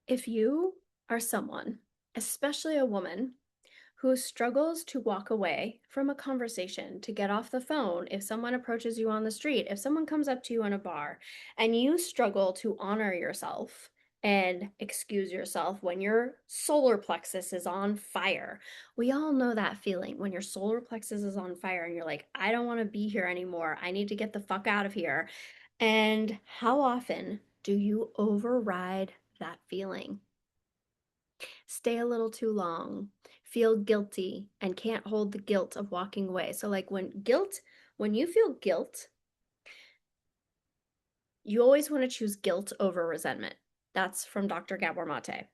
If you are someone, especially a woman, who struggles to walk away from a conversation, to get off the phone, if someone approaches you on the street, if someone comes up to you in a bar, and you struggle to honor yourself and excuse yourself when your solar plexus is on fire. We all know that feeling when your solar plexus is on fire and you're like, I don't want to be here anymore. I need to get the fuck out of here. And how often do you override that feeling? Stay a little too long, feel guilty, and can't hold the guilt of walking away. So, like when you feel guilt, you always want to choose guilt over resentment. That's from Dr. Gabor Mate.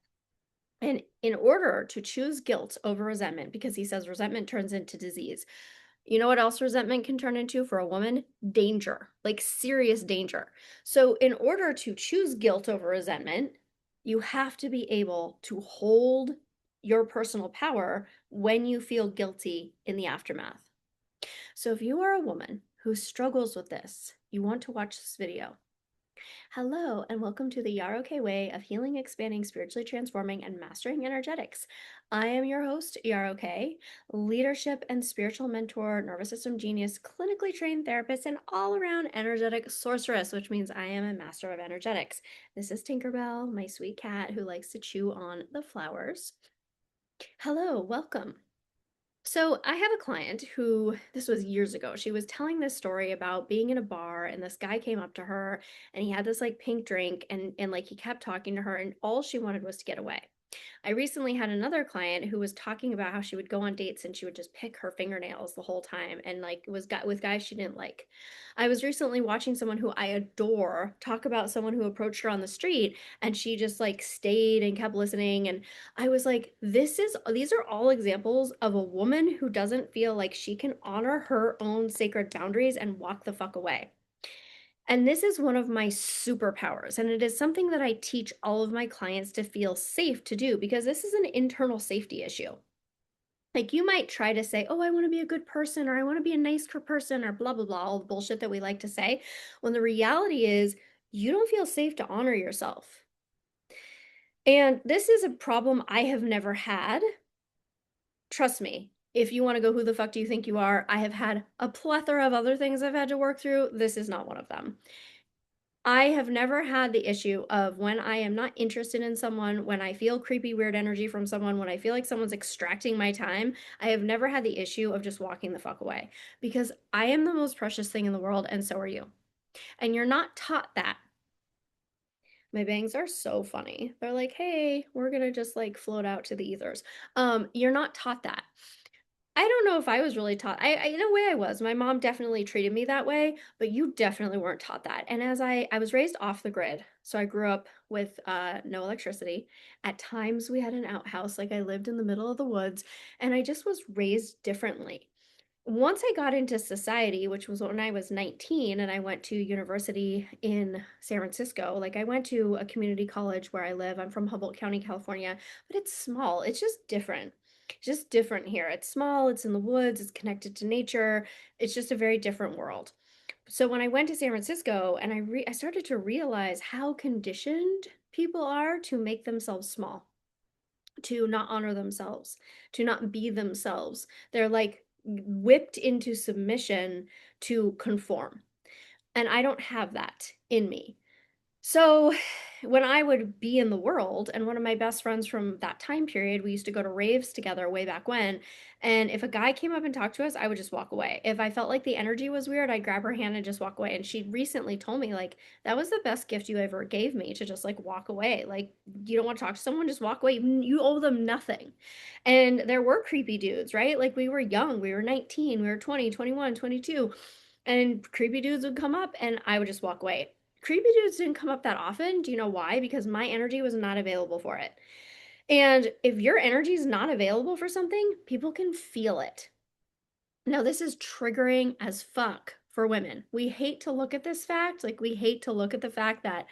And in order to choose guilt over resentment, because he says resentment turns into disease, you know what else resentment can turn into for a woman? Danger, like serious danger. So, in order to choose guilt over resentment, you have to be able to hold your personal power when you feel guilty in the aftermath. So, if you are a woman who struggles with this, you want to watch this video. Hello, and welcome to the Yaroke way of healing, expanding, spiritually transforming, and mastering energetics. I am your host, Yaroke, leadership and spiritual mentor, nervous system genius, clinically trained therapist, and all around energetic sorceress, which means I am a master of energetics. This is Tinkerbell, my sweet cat who likes to chew on the flowers. Hello, welcome. So I have a client who, this was years ago, she was telling this story about being in a bar and this guy came up to her and he had this like pink drink and like he kept talking to her and all she wanted was to get away. I recently had another client who was talking about how she would go on dates and she would just pick her fingernails the whole time and like was got with guys she didn't like. I was recently watching someone who I adore talk about someone who approached her on the street and she just like stayed and kept listening and I was like these are all examples of a woman who doesn't feel like she can honor her own sacred boundaries and walk the fuck away. And this is one of my superpowers. And it is something that I teach all of my clients to feel safe to do because this is an internal safety issue. Like you might try to say, oh, I want to be a good person or I want to be a nice person or blah, blah, blah, all the bullshit that we like to say. When the reality is you don't feel safe to honor yourself. And this is a problem I have never had. Trust me, if you want to go, who the fuck do you think you are? I have had a plethora of other things I've had to work through. This is not one of them. I have never had the issue of when I am not interested in someone, when I feel creepy, weird energy from someone, when I feel like someone's extracting my time, I have never had the issue of just walking the fuck away because I am the most precious thing in the world and so are you. And you're not taught that. My bangs are so funny. They're like, hey, we're gonna just like float out to the ethers. You're not taught that. I don't know if I was really taught. In a way I was. My mom definitely treated me that way, but you definitely weren't taught that. And as I was raised off the grid, so I grew up with no electricity. At times we had an outhouse, like I lived in the middle of the woods, and I just was raised differently. Once I got into society, which was when I was 19 and I went to university in San Francisco, like I went to a community college where I live. I'm from Humboldt County, California, but it's small. It's just different. It's just different here. It's small, it's in the woods, it's connected to nature. It's just a very different world. So when I went to San Francisco and I started to realize how conditioned people are to make themselves small, to not honor themselves, to not be themselves. They're like whipped into submission to conform. And I don't have that in me. So when I would be in the world, and one of my best friends from that time period, we used to go to raves together way back when. And if a guy came up and talked to us, I would just walk away. If I felt like the energy was weird, I'd grab her hand and just walk away. And she recently told me, like, that was the best gift you ever gave me to just like walk away. Like, you don't want to talk to someone, just walk away. You owe them nothing. And there were creepy dudes, right? Like, we were young, we were 19, we were 20, 21, 22. And creepy dudes would come up and I would just walk away. Creepy dudes didn't come up that often. Do you know why? Because my energy was not available for it. And if your energy is not available for something, people can feel it. Now, this is triggering as fuck for women. We hate to look at this fact. Like, we hate to look at the fact that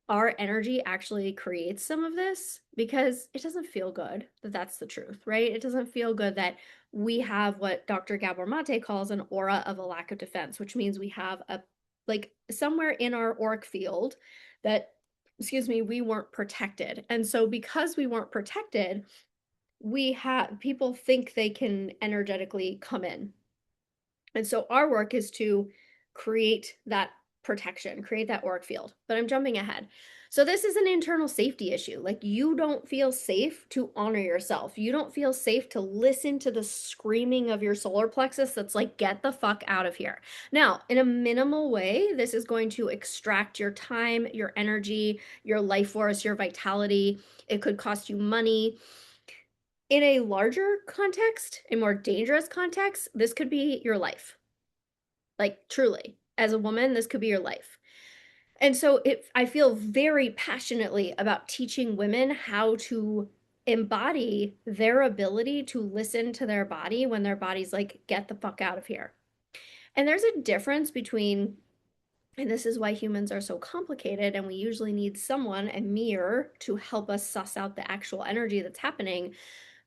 our energy actually creates some of this because it doesn't feel good that that's the truth, right? It doesn't feel good that we have what Dr. Gabor Mate calls an aura of a lack of defense, which means we have a like somewhere in our auric field that excuse me, we weren't protected. And so because we weren't protected, we have people think they can energetically come in. And so our work is to create that protection, create that auric field. But I'm jumping ahead. So this is an internal safety issue. Like you don't feel safe to honor yourself. You don't feel safe to listen to the screaming of your solar plexus that's like, get the fuck out of here. Now, in a minimal way, this is going to extract your time, your energy, your life force, your vitality. It could cost you money. In a larger context, a more dangerous context, this could be your life. Like truly, as a woman, this could be your life. And so I feel very passionately about teaching women how to embody their ability to listen to their body when their body's like, get the fuck out of here. And there's a difference between, and this is why humans are so complicated, and we usually need someone, a mirror, to help us suss out the actual energy that's happening.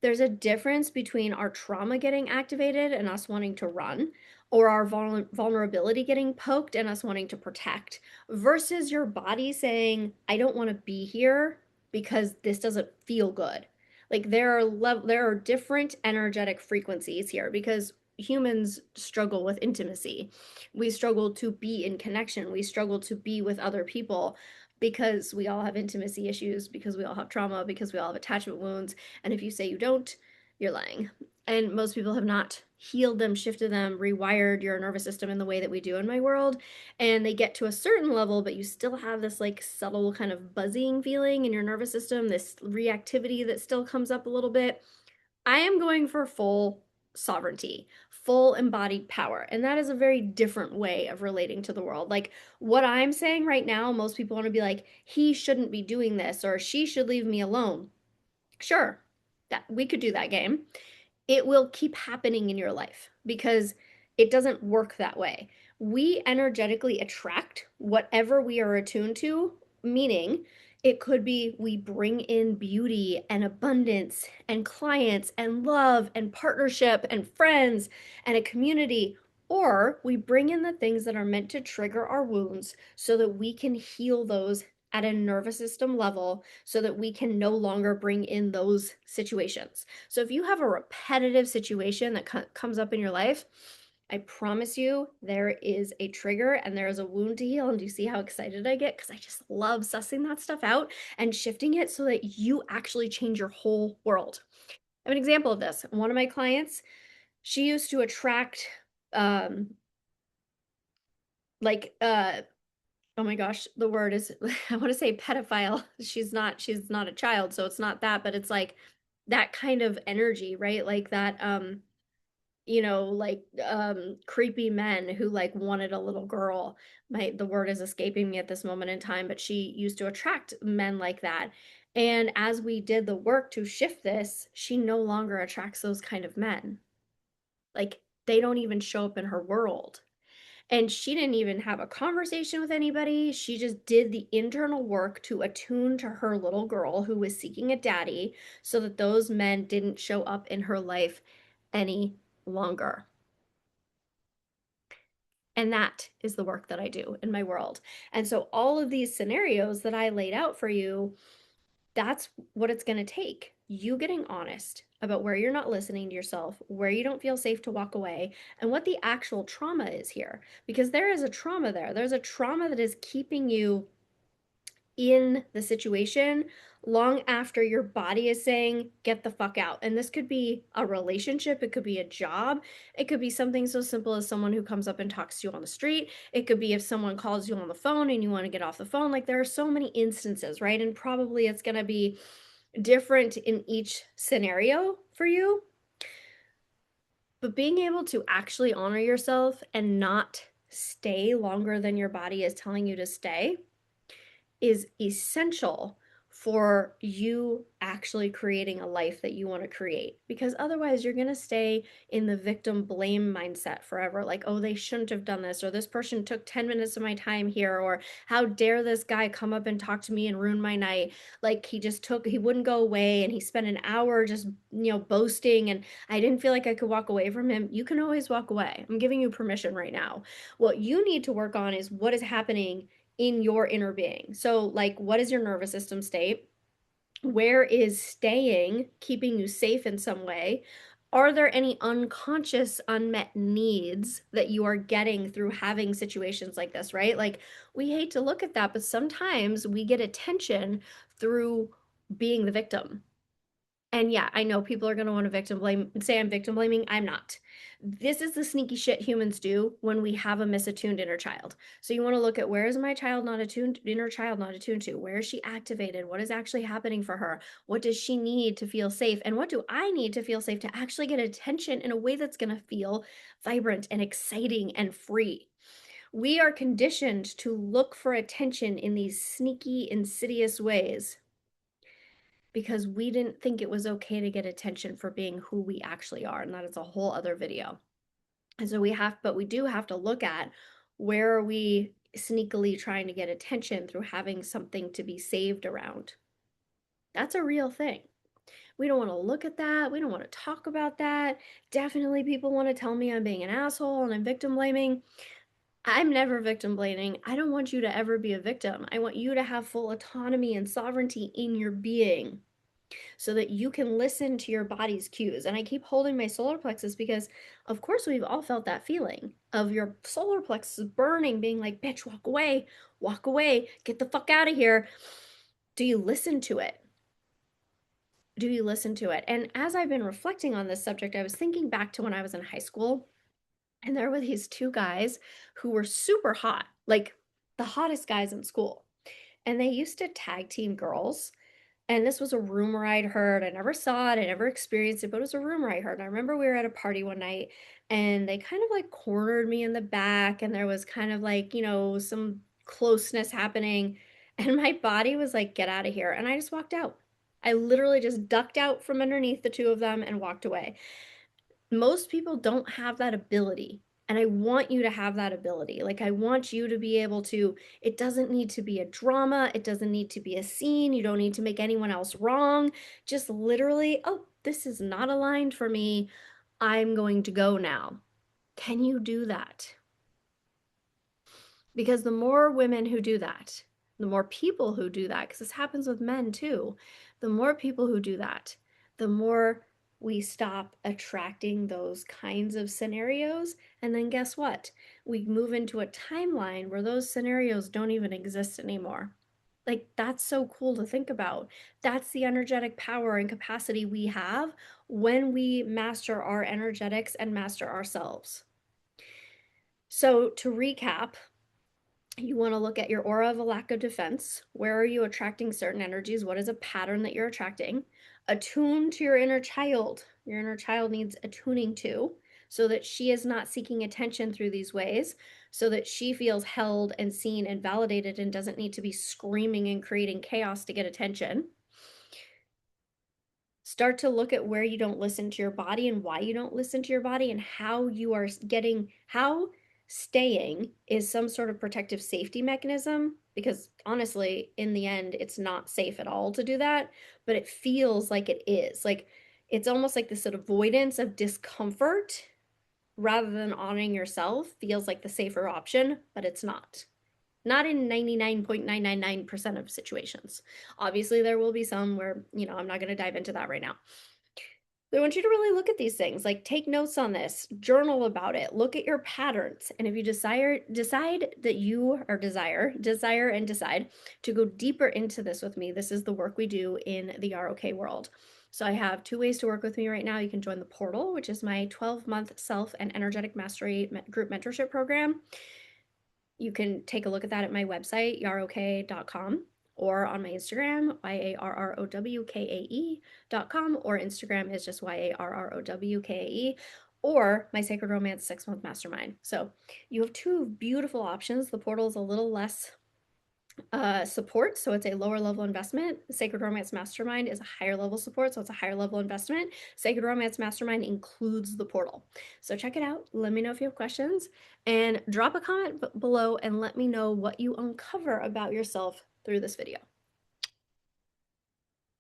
There's a difference between our trauma getting activated and us wanting to run, or our vulnerability getting poked and us wanting to protect, versus your body saying, I don't want to be here because this doesn't feel good. Like there are different energetic frequencies here because humans struggle with intimacy. We struggle to be in connection. We struggle to be with other people because we all have intimacy issues, because we all have trauma, because we all have attachment wounds. And if you say you don't, you're lying. And most people have not healed them, shifted them, rewired your nervous system in the way that we do in my world. And they get to a certain level, but you still have this like subtle kind of buzzing feeling in your nervous system, this reactivity that still comes up a little bit. I am going for full sovereignty, full embodied power. And that is a very different way of relating to the world. Like what I'm saying right now, most people want to be like, he shouldn't be doing this or she should leave me alone. Sure, that we could do that game. It will keep happening in your life because it doesn't work that way. We energetically attract whatever we are attuned to, meaning it could be we bring in beauty and abundance and clients and love and partnership and friends and a community, or we bring in the things that are meant to trigger our wounds so that we can heal those at a nervous system level so that we can no longer bring in those situations. So if you have a repetitive situation that comes up in your life, I promise you there is a trigger and there is a wound to heal. And do you see how excited I get? Because I just love sussing that stuff out and shifting it so that you actually change your whole world. I have an example of this. One of my clients, she used to attract um like oh my gosh, the word is I want to say pedophile. She's not a child, so it's not that, but it's like that kind of energy, right? Like that like creepy men who like wanted a little girl. The word is escaping me at this moment in time, but she used to attract men like that. And as we did the work to shift this, she no longer attracts those kind of men. Like they don't even show up in her world. And she didn't even have a conversation with anybody. She just did the internal work to attune to her little girl who was seeking a daddy so that those men didn't show up in her life any longer. And that is the work that I do in my world. And so, all of these scenarios that I laid out for you, that's what it's going to take. You getting honest about where you're not listening to yourself, where you don't feel safe to walk away, and what the actual trauma is here. Because there is a trauma there. There's a trauma that is keeping you in the situation long after your body is saying, get the fuck out. And this could be a relationship, it could be a job, it could be something so simple as someone who comes up and talks to you on the street. It could be if someone calls you on the phone and you want to get off the phone. Like there are so many instances, right? And probably it's going to be different in each scenario for you. But being able to actually honor yourself and not stay longer than your body is telling you to stay is essential for you actually creating a life that you want to create. Because otherwise, you're going to stay in the victim blame mindset forever. Like, oh, they shouldn't have done this, or this person took 10 minutes of my time here, or how dare this guy come up and talk to me and ruin my night. Like, he wouldn't go away and he spent an hour just, boasting, and I didn't feel like I could walk away from him. You can always walk away. I'm giving you permission right now. What you need to work on is what is happening in your inner being. So, like, what is your nervous system state? Where is staying keeping you safe in some way? Are there any unconscious unmet needs that you are getting through having situations like this, right? Like, we hate to look at that, but sometimes we get attention through being the victim. And yeah, I know people are going to want to victim blame, say I'm victim blaming. I'm not. This is the sneaky shit humans do when we have a misattuned inner child. So you want to look at, where is my child not attuned, inner child not attuned to? Where is she activated? What is actually happening for her? What does she need to feel safe? And what do I need to feel safe to actually get attention in a way that's going to feel vibrant and exciting and free? We are conditioned to look for attention in these sneaky, insidious ways because we didn't think it was okay to get attention for being who we actually are. And that is a whole other video. And so we do have to look at, where are we sneakily trying to get attention through having something to be saved around. That's a real thing. We don't want to look at that. We don't want to talk about that. Definitely people want to tell me I'm being an asshole and I'm victim blaming. I'm never victim blaming. I don't want you to ever be a victim. I want you to have full autonomy and sovereignty in your being, so that you can listen to your body's cues. And I keep holding my solar plexus because, of course, we've all felt that feeling of your solar plexus burning, being like, bitch, walk away, get the fuck out of here. Do you listen to it? Do you listen to it? And as I've been reflecting on this subject, I was thinking back to when I was in high school, and there were these two guys who were super hot, like the hottest guys in school. And they used to tag team girls. And this was a rumor I'd heard. I never saw it, I never experienced it, but it was a rumor I heard. And I remember we were at a party one night and they kind of like cornered me in the back, and there was kind of like, some closeness happening. And my body was like, get out of here. And I just walked out. I literally just ducked out from underneath the two of them and walked away. Most people don't have that ability. And I want you to have that ability. Like, I want you to be able to, it doesn't need to be a drama. It doesn't need to be a scene. You don't need to make anyone else wrong. Just literally, oh, this is not aligned for me. I'm going to go now. Can you do that? Because the more women who do that, the more people who do that, because this happens with men too, the more people who do that, the more we stop attracting those kinds of scenarios. And then guess what? We move into a timeline where those scenarios don't even exist anymore. Like, that's so cool to think about. That's the energetic power and capacity we have when we master our energetics and master ourselves. So, to recap, you want to look at your aura of a lack of defense. Where are you attracting certain energies? What is a pattern that you're attracting? Attune to your inner child. Your inner child needs attuning to, so that she is not seeking attention through these ways, so that she feels held and seen and validated and doesn't need to be screaming and creating chaos to get attention. Start to look at where you don't listen to your body and why you don't listen to your body, and how you are how staying is some sort of protective safety mechanism. Because honestly, in the end, it's not safe at all to do that, but it feels like it is. Like, it's almost like this avoidance of discomfort rather than honoring yourself feels like the safer option, but it's not. Not in 99.999% of situations. Obviously, there will be some where, I'm not going to dive into that right now. I want you to really look at these things, like take notes on this, journal about it, look at your patterns. And if you decide that you are desire and decide to go deeper into this with me, this is the work we do in the ROK world. So I have two ways to work with me right now. You can join the portal, which is my 12-month self and energetic mastery group mentorship program. You can take a look at that at my website, yarrowkae.com, or on my Instagram, yarrowkae.com, or Instagram is just yarrowkae, or my Sacred Romance 6-month mastermind. So you have two beautiful options. The portal is a little less support, so it's a lower level investment. Sacred Romance Mastermind is a higher level support, so it's a higher level investment. Sacred Romance Mastermind includes the portal. So check it out. Let me know if you have questions, and drop a comment below and let me know what you uncover about yourself through this video.